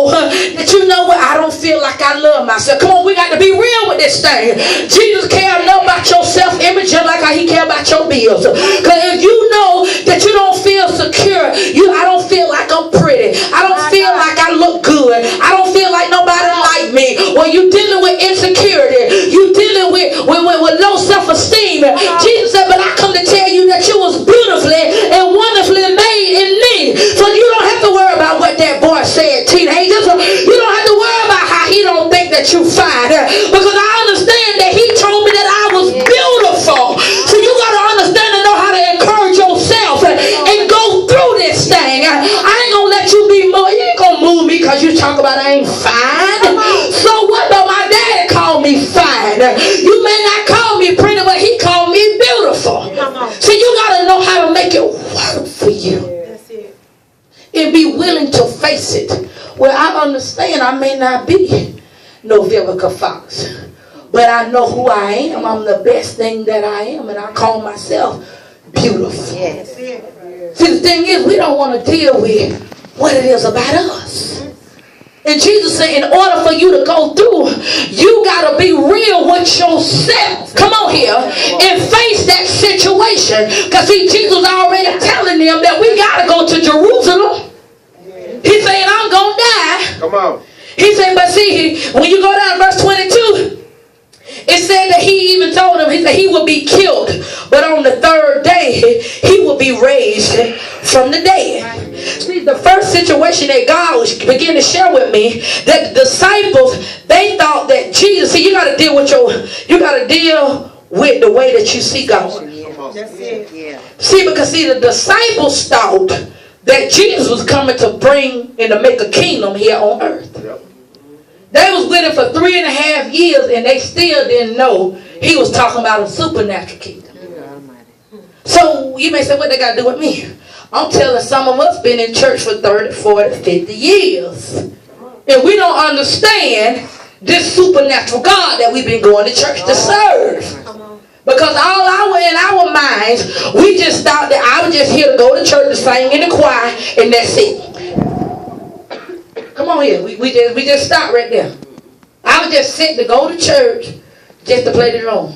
know that you know what, I don't feel like I love myself. Come on, we got to be real with this thing. Jesus cares enough about your self-image just like how he cares about your bills. Because if you know that you don't feel secure, I don't feel like I'm pretty, I don't feel like I look good, I don't feel like nobody like me. Well, you dealing with insecurity, you dealing with low self-esteem. Jesus said, but I come to tell you that you was beautifully and wonderfully made in me. So you don't have to worry about what that boy said, teenagers. You don't have to worry about how he don't think that you fine. Because I understand that he told me that I was beautiful. So you got to understand and know how to encourage yourself and go through this thing. I ain't going to let you be moved. You ain't going to move me because you talk about I ain't fine. So what though my daddy called me fine? You may not call me pretty, but he called me beautiful. So you got to know how to make it work for you. And be willing to face it. Well, I understand I may not be no Vivica Fox, but I know who I am. I'm the best thing that I am, and I call myself beautiful. Yes. See, the thing is, we don't want to deal with what it is about us. And Jesus said, in order for you to go through, you got to be real with yourself. Come on here and face that situation. Because see, Jesus already telling them that we got to go to Jerusalem. He saying, I'm going to die. Come on. He said, but see, when you go down to verse 22, it said that he even told him, he said he will be killed. But on the third day, he will be raised from the dead. See, the first situation that God was beginning to share with me, that the disciples, they thought that Jesus, see, you got to deal with the way that you see God. That's it. Yeah. See, because see, the disciples thought that Jesus was coming to bring and to make a kingdom here on earth. Yep. They was with him for 3.5 years and they still didn't know he was talking about a supernatural kingdom. So you may say, what they got to do with me? I'm telling some of us been in church for 30, 40, 50 years. And we don't understand this supernatural God that we've been going to church to serve. Because in our minds, we just thought that I was just here to go to church to sing in the choir and that's it. Come on here. We just stopped right there. I was just sitting to go to church just to play the drum.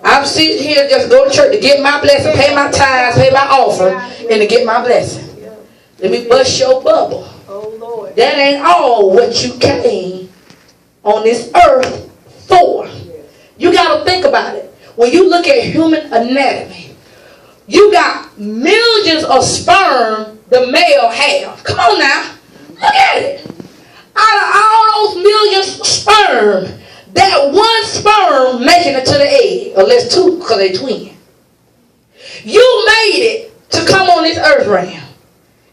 I'm sitting here just to go to church to get my blessing, pay my tithes, pay my offering, and to get my blessing. Let me bust your bubble. Oh, Lord. That ain't all what you came on this earth for. You got to think about it. When you look at human anatomy, you got millions of sperm the male have. Come on now. Look at it. Out of all those millions of sperm, that one sperm making it to the egg, unless two, because they twin. You made it to come on this earth realm.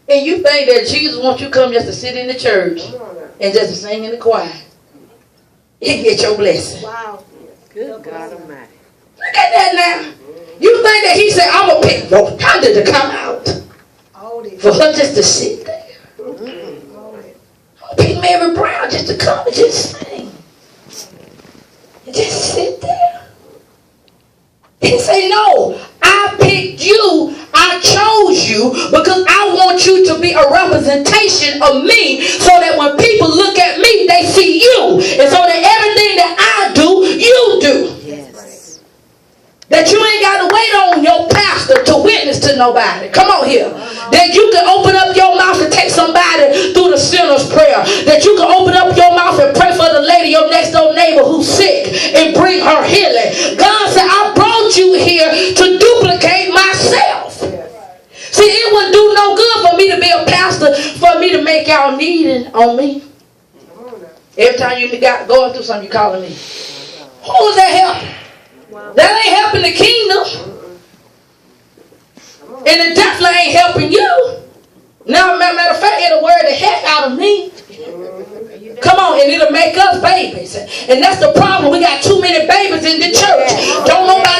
And you think that Jesus wants you to come just to sit in the church and just to sing in the choir and get your blessing. Wow. Good God Almighty. Look at that now. You think that he said, I'm going to pick your time to come out for her just to sit there? I'm going to pick Mary Brown just to come and just sing. Just sit there. He said, no, I picked you, I chose you because I want you to be a representation of me so that when people look at me, they see you. And so that everything that I do, you do. Yes. That you ain't got to wait on your pastor to witness to nobody. Come on here. That you can open up your mouth and take somebody through the sinner's prayer. That you can open up your mouth and pray for the lady, your next door neighbor who's sick, and bring her healing. God said, I brought you here to duplicate myself. See, it wouldn't do no good for me to be a pastor, for me to make y'all needing on me. Every time you got going through something, you calling me. Who is that helping? That ain't helping the kingdom. And it definitely ain't helping you. Now, matter of fact, it'll wear the heck out of me. Come on, and it'll make us babies. And that's the problem. We got too many babies in the church. Don't nobody